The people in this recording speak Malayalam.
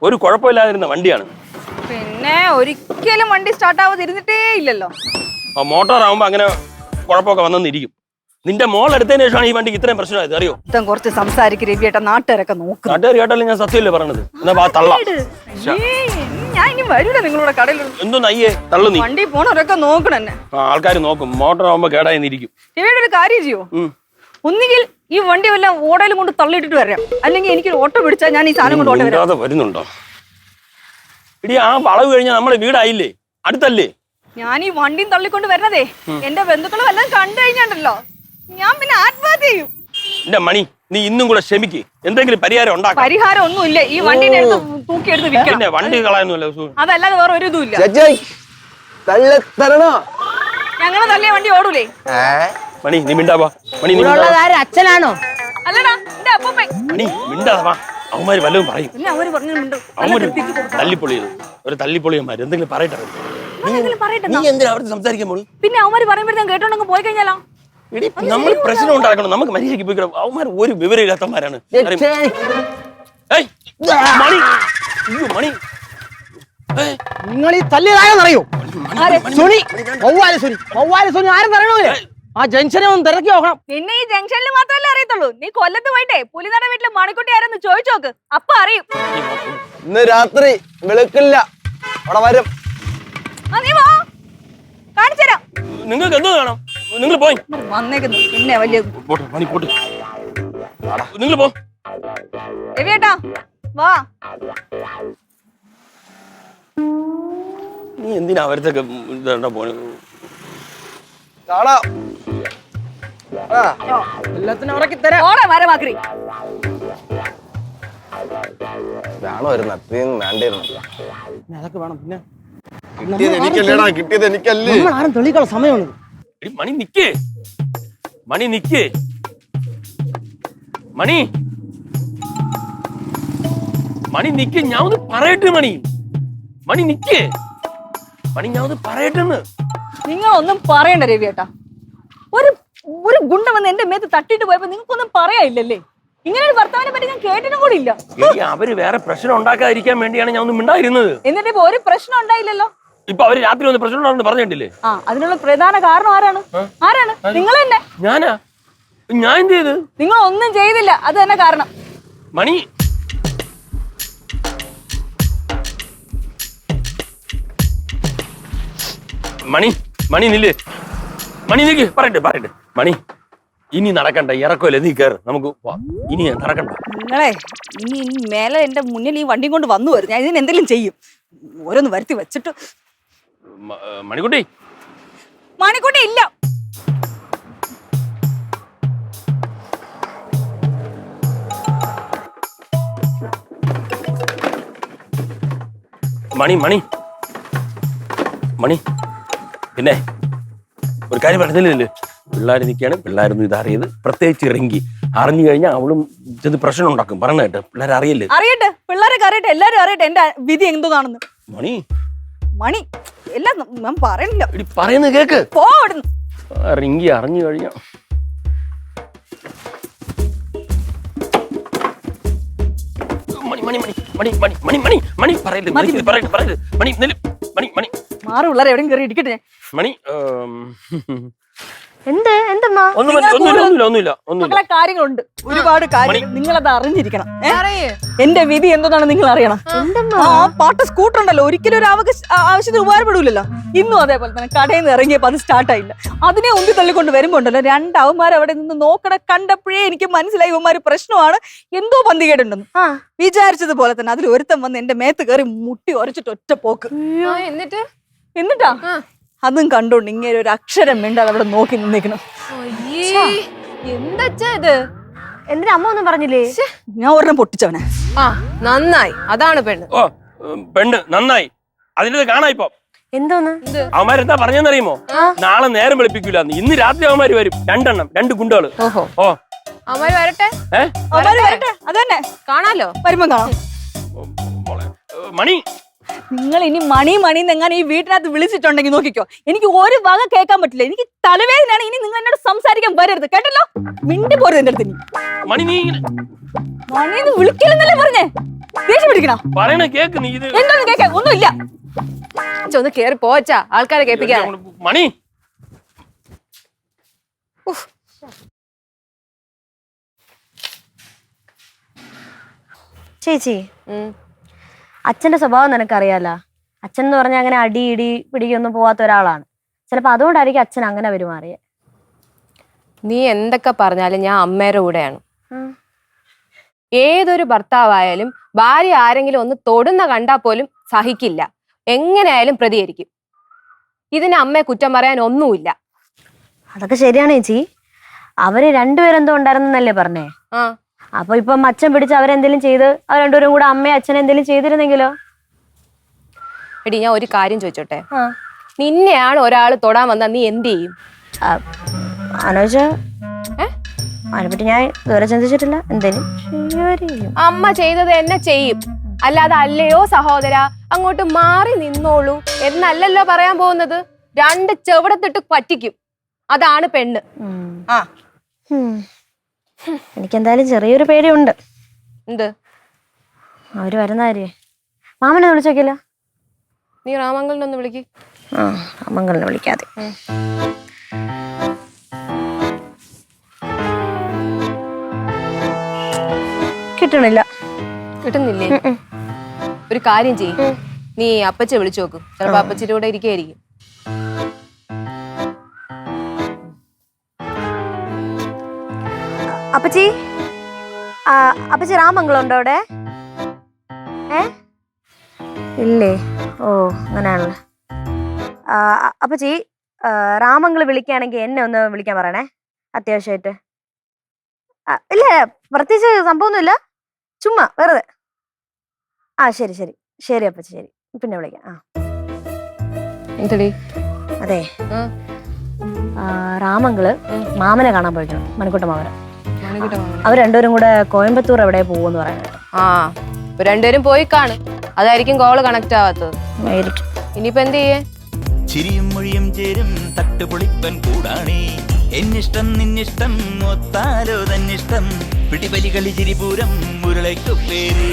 ഒരു കുഴപ്പമില്ലാതിരുന്ന വണ്ടിയാണ്. പിന്നെ ഒരിക്കലും വണ്ടി സ്റ്റാർട്ട് ആവാതിരുന്നിട്ടേ ഇല്ലല്ലോ. മോട്ടോർ ആവുമ്പോ അങ്ങനെ കുഴപ്പമൊക്കെ വന്നെന്നിരിക്കും. നിന്റെ മോൾ എടുത്തതിന് ശേഷമാണ് ഈ വണ്ടിക്ക് ഇത്രയും പ്രശ്നമായത്, അറിയോ? കുറച്ച് സംസാരിക്കും രവിയേട്ട, നാട്ടുകാരൊക്കെ നോക്കും. നാട്ടുകാർ കേട്ടാലും ഞാൻ സത്യമല്ലേ പറഞ്ഞത്. എന്നാ തള്ള, ഞാൻ ഇനി വരൂല നിങ്ങളുടെ കടയിൽ. എന്തോന്ന് അയ്യേ തള്ളു നീ. വണ്ടി പോണവരൊക്കെ നോക്കണം എന്നെ. ആൾക്കാർ നോക്കും. മോട്ടോർ ആവുമ്പോ കേടായിരിക്കും. രവിയുടെ ഒരു കാര്യം ചെയ്യോ, ഒന്നുകിൽ ഈ വണ്ടി വല്ല ഓടയിലും കൊണ്ട് തള്ളിയിട്ടിട്ട് വരാം, അല്ലെങ്കിൽ എനിക്ക് ഓട്ടോ പിടിച്ചാൽ ഞാൻ ഈ സാധനം കൊണ്ട് ഓട്ടോ വരാം. വരുന്നുണ്ടോ? ഇടി ആ വളവ് കഴിഞ്ഞാൽ നമ്മുടെ വീടായില്ലേ, അടുത്തല്ലേ? ഞാൻ ഈ വണ്ടിയും തള്ളിക്കൊണ്ട് വരണതേ എന്റെ ബന്ധുക്കളും എല്ലാം കണ്ടു കഴിഞ്ഞാണ്ടല്ലോ, ഞാൻ പിന്നെ ആത്മഹത്യ ചെയ്യും. എന്റെ മണി, നീ ഇന്നും കൂടെ ക്ഷമിക്ക്, എന്തെങ്കിലും പരിഹാരം ഉണ്ടാക്കാം. പരിഹാരം ഒന്നുമില്ല, ഈ വണ്ടിനെ എടുത്ത് തൂക്കിയെടുത്ത് വിൽക്കണം. വണ്ടി കളയുന്നില്ല, അതല്ലാതെ വേറെ ഒരു ഇതും ഇല്ല. ഞങ്ങള് തള്ളിയ വണ്ടി ഓടൂലേ? മണി നീ മിണ്ടാവാ. മണി അച്ഛനാണോ? അല്ലടാ എന്റെ അപ്പൂപ്പൻ. മണി മിണ്ടാവാ, അവന്മാര് വല്ലതും പറയും. അവര് പറഞ്ഞു തല്ലിപ്പൊളിയത് ഒരു തല്ലിപ്പൊളിയന്മാര് എന്തെങ്കിലും പറയട്ടെ. നീ എന്തിനാ അവിടെ സംസാരിക്കാൻ പോണു? പിന്നെ അവന്മാര് പറയുമ്പോഴത്തേക്കും കേട്ടോണ്ടെങ്കിൽ പോയി കഴിഞ്ഞാലോ? നമ്മൾ പ്രശ്നം ഉണ്ടാക്കണം, നമുക്ക് മര്യാദയ്ക്ക് പോയിക്കണം. അവന്മാർ ഒരു വിവരമില്ലാത്തമാരാണ്. മണി നിങ്ങൾ ഈ തല്ലിയതാരെന്നറിയോ? സുനി, സുനി സുനി ആരെന്നറിയണോ? ആ ജംഗ്ഷനെ ഒന്ന് തിരക്കി നോക്കണം. നിന്നെ ഈ ജംഗ്ഷനിൽ മാത്രമല്ലേ അറിയത്തുള്ളൂ. നീ കൊല്ലത്ത് പോയിട്ടേ പുലിനട വീട്ടിലെ മണിക്കുട്ടി ആരെന്ന് ചോദിച്ചു നോക്ക്, അപ്പൊ അറിയും. ഇന്ന് രാത്രി വെളുക്കില്ല, അവിടെ വരും. നീ പോ, കാണിച്ചുതരാം. നിങ്ങൾക്ക് എന്തോ വേണം? നിങ്ങൾ പോയി വന്നേക്കുന്നു പിന്നെ വലിയ നിങ്ങൾ പോ. രവിയേട്ടാ വാ. നീ എന്തിനാ അവരത്തൊക്കെ പോണ? കാണാം, എല്ലാത്തിനും ഉറക്കി തരാം. മരമാക്രി വേണോ ഒരു നത്തിയും വേണ്ടിയിരുന്നു. അതൊക്കെ വേണം. പിന്നെ കിട്ടിയത് എനിക്കല്ലേടാ, കിട്ടിയത് എനിക്കല്ലേ. ആരും തെളിയിക്കാനുള്ള സമയമാണ്. മണി നിക്കേ, മണി നിക്കേ, മണി മണി നിക്കേ, ഞാൻ ഒന്ന് പറയട്ടെ. മണി നിക്കേ, മണി ഞാൻ ഒന്ന് പറയട്ടെന്ന്. നിങ്ങളൊന്നും പറയണ്ട രവിയേട്ടാ. ഒരു ഗുണ്ട വന്ന് എന്റെ മേത്ത് തട്ടിട്ട് പോയപ്പോ നിങ്ങൾക്കൊന്നും പറയാനില്ലല്ലേ? ഇങ്ങനെ ഒരു ഭർത്താവിനെ പറ്റി ഞാൻ കേട്ടിട്ടും കൂടി ഇല്ല. അവര് വേറെ പ്രശ്നം ഉണ്ടാക്കാതിരിക്കാൻ വേണ്ടിയാണ് ഞാൻ ഒന്നും മിണ്ടായിരുന്നത്. എന്നിട്ട് ഇപ്പൊ ഒരു പ്രശ്നം ഉണ്ടായില്ലല്ലോ. ഇപ്പൊ അവര് രാത്രി ഒന്ന് പ്രശ്നം ഉണ്ടാവുന്ന പറഞ്ഞിട്ടില്ലേ? അതിനുള്ള പ്രധാന കാരണം ആരാണ്? നിങ്ങൾ തന്നെ. ഞാൻ എന്ത് ചെയ്ത്? നിങ്ങൾ ഒന്നും ചെയ്തില്ല, അത് തന്നെ കാരണം. മണി മണി മണി നില്ല്, മണി നിക്ക്, പറയട്ടെ. മണി ഇനി നടക്കണ്ട, ഇറക്കല്ലേ, നീ കയറ്, നമുക്ക് ഇനി നടക്കണ്ട. നിങ്ങളെ ഇനി മേലെ എന്റെ മുന്നിൽ ഈ വണ്ടിയും കൊണ്ട് വന്നു വരും, ഞാൻ ഇതിന് എന്തെങ്കിലും ചെയ്യും. ഓരോന്ന് വരുത്തി വെച്ചിട്ട്. മണിക്കുട്ടി ഇല്ല. മണി പിന്നെ ഒരു കാര്യം പറഞ്ഞില്ലേ, പിള്ളേർ നിൽക്കുകയാണ്, പിള്ളേരൊന്നും ഇതറിയത്, പ്രത്യേകിച്ച് ഇറങ്ങി അറിഞ്ഞു കഴിഞ്ഞാൽ അവളും ചെന്ന് പ്രശ്നം ഉണ്ടാക്കും. പറഞ്ഞ കേട്ടോ, പിള്ളേർ അറിയല്ലേ? അറിയട്ടെ, പിള്ളേരൊക്കെ അറിയട്ടെ, എല്ലാരും അറിയട്ടെ എന്റെ വിധി എന്തോന്നാണെന്ന്. മണി എല്ലാം ഞാൻ പറയണില്ല. പറയുന്നത് കേക്ക്. പോ അവിടുന്ന്. റിങ്കി അറിഞ്ഞു കഴിഞ്ഞാ മാറി പിള്ളേരെ എവിടെയും കയറി ഇരിക്കട്ടെ. മണി മക്കളെ കാര്യങ്ങളുണ്ട്, ഒരുപാട് കാര്യങ്ങൾ നിങ്ങളത് അറിഞ്ഞിരിക്കണം. എന്റെ വിധി എന്തോന്നാണ് നിങ്ങൾ അറിയണം. ആ പാട്ട് സ്കൂട്ടർ ഉണ്ടല്ലോ, ഒരിക്കലും ഒരു ആവശ്യത്തിന് ഉപകാരപ്പെടൂലല്ലോ. ഇന്നും അതേപോലെ തന്നെ കടയിൽ നിന്ന് ഇറങ്ങിയപ്പോ അത് സ്റ്റാർട്ടായില്ല. അതിനെ ഉന്തി തള്ളിക്കൊണ്ട് വരുമ്പോ ഉണ്ടല്ലോ, രണ്ടവന്മാർ അവിടെ നിന്ന് കണ്ടപ്പോഴേ എനിക്ക് മനസ്സിലായി ഇവന്മാര് പ്രശ്നമാണ്, എന്തോ പന്തികേടുണ്ടെന്ന്. വിചാരിച്ചതുപോലെ തന്നെ അതിൽ ഒരുത്തം വന്ന് എന്റെ മേത്ത് കയറി മുട്ടി ഉരച്ചിട്ട് ഒറ്റ പോക്ക്. എന്നിട്ടാ അതും കണ്ടോണ്ട് ഇങ്ങനെ ഒരു അക്ഷരം മിണ്ടാതെ അവിടെ നോക്കി നിന്നിക്കണം. എന്താ ഇത്? എന്തിനാ അമ്മ ഒന്നും പറഞ്ഞില്ലേ? ഞാൻ ഒരെണ്ണം പൊട്ടിച്ചവനെ. നന്നായി, അതാണ് പെണ്ണ് നന്നായി. അതിന്റെ കാണായിപ്പോ എന്തോന്ന് അവന്മാരെന്താ പറഞ്ഞെന്നറിയുമോ? നാളെ നേരം വെളുപ്പിക്കൂല, ഇന്ന് രാത്രി അവന്മാര് വരും, 2 എണ്ണം, 2 ഗുണ്ടകള്. അവന്മാര് വരട്ടെ, അതന്നെ കാണാലോ, വരുമ്പോ കാണാം. മണി നിങ്ങൾ ഇനി മണി എങ്ങനെ ഈ വീട്ടിനകത്ത് വിളിച്ചിട്ടുണ്ടെങ്കിൽ നോക്കിക്കോ, എനിക്ക് ഒരു വക കേൾക്കാൻ പറ്റില്ല. എനിക്ക് തലവേദനയാണ്. ഇനി നിങ്ങൾ എന്നോട് സംസാരിക്കാൻ വരരുത്, കേട്ടല്ലോ? മിണ്ടി പോരുത് എന്റെ അടുത്ത്. മണി നീ മണിന്ന് വിളിക്കില്ലെന്നല്ലേ പറഞ്ഞേ? ദേഷ്യം പിടിക്കണോ? പറയണ കേക്ക് നീ ഇത് എന്താന്ന് കേൾക്കാൻ ഒന്നുമില്ല. അച്ഛാ ഒന്ന് കേറി പോച്ചാ ആൾക്കാരെ കേൾപ്പിക്കാതെ. മണി ചേച്ചി അച്ഛന്റെ സ്വഭാവം നിനക്കറിയാലോ. അച്ഛൻ എന്ന് പറഞ്ഞാൽ അങ്ങനെ അടി ഇടി പിടിക്കൊന്നും പോവാത്ത ഒരാളാണ്. ചിലപ്പോ അതുകൊണ്ടായിരിക്കും അച്ഛൻ അങ്ങനെ പെരുമാറിയത്. നീ എന്തൊക്കെ പറഞ്ഞാലും ഞാൻ അമ്മയുടെ കൂടെയാണ്. ഏതൊരു ഭർത്താവായാലും ഭാര്യ ആരെങ്കിലും ഒന്ന് തൊടുന്ന കണ്ടാൽ പോലും സഹിക്കില്ല, എങ്ങനെയായാലും പ്രതികരിക്കും. ഇതിന് അമ്മയെ കുറ്റം പറയാൻ ഒന്നുമില്ല. അതൊക്കെ ശരിയാണ് ചേച്ചി. അവര് രണ്ടുപേരെന്തോ ഉണ്ടായിരുന്നല്ലേ പറഞ്ഞേ. അപ്പൊ ഇപ്പം അച്ഛൻ പിടിച്ച് അവരെന്തെങ്കിലും ചെയ്ത് അവർ രണ്ടുപേരും കൂടെ അമ്മയും അച്ഛനെ എന്തെങ്കിലും ചെയ്തിരുന്നെങ്കിലോ? എടി ഞാൻ ഒരു കാര്യം ചോദിച്ചോട്ടെ, നിന്നെയാണ് ഒരാൾ തൊടാൻ വന്നാൽ നീ എന്ത് ചെയ്യും? ആലോചിച്ച അതിനെപ്പറ്റി ഞാൻ ഇതുവരെ ചിന്തിച്ചിട്ടില്ല. എന്തേലും അമ്മ ചെയ്തത് എന്നെ ചെയ്യും, അല്ലാതെ അല്ലയോ സഹോദര അങ്ങോട്ട് മാറി നിന്നോളൂ എന്നല്ലല്ലോ പറയാൻ പോകുന്നത്. രണ്ട് ചെവിടത്തിട്ട് പറ്റിക്കും, അതാണ് പെണ്ണ്. എനിക്കെന്തായാലും ചെറിയൊരു പേടിയുണ്ട്. എന്ത്? അവര് വരുന്ന കാര്യേ. മാമനെ വിളിച്ചോക്കില്ല? നീ രാമങ്കലിനെ ഒന്ന് വിളിക്ക്. രാമങ്കലിനെ വിളിക്കാതെ. കിട്ടണില്ല. കിട്ടുന്നില്ലേ? ഒരു കാര്യം ചെയ്യും, നീ അപ്പച്ചെ വിളിച്ചു നോക്കും, ചിലപ്പോ അപ്പച്ചിന്റെ കൂടെ ഇരിക്കുകയായിരിക്കും. അപ്പച്ചി, അപ്പച്ചി രാമംഗളം ഉണ്ടോ അവിടെ? ഇല്ലേ? ഓ അങ്ങനെയാണല്ലോ. അപ്പച്ചി രാമംഗളം വിളിക്കുകയാണെങ്കിൽ എന്നെ ഒന്ന് വിളിക്കാൻ പറയണേ, അത്യാവശ്യമായിട്ട്. ഇല്ല പ്രത്യേകിച്ച് സംഭവമൊന്നുമില്ല, ചുമ്മാ വെറുതെ. ശരി ശരി ശരി അപ്പച്ചി, ശരി പിന്നെ വിളിക്കാം. എന്തടി? അതെ, രാമങ്കള് മാമനെ കാണാൻ പോയിക്കണം, മണിക്കുട്ട മാമനെ. അവർ രണ്ടുപേരും കൂടെ കോയമ്പത്തൂർ എവിടെ പോകുമെന്ന് പറയുന്നത്. രണ്ടുപേരും പോയി കാണും, അതായിരിക്കും കോള് കണക്ട് ആവാത്തത്. ഇനിയിപ്പോ എന്ത് ചെയ്യേ? ചിരിയും മൊഴിയും ചേരും തട്ടുപൊളിപ്പൻ കൂടാണേ. എന്നിഷ്ടം നിന്നിഷ്ടം ഒത്താലോ തന്നിഷ്ടം പിടിപലി കളി ചിരിപൂരം മുരളയ്ക്കു പേര്.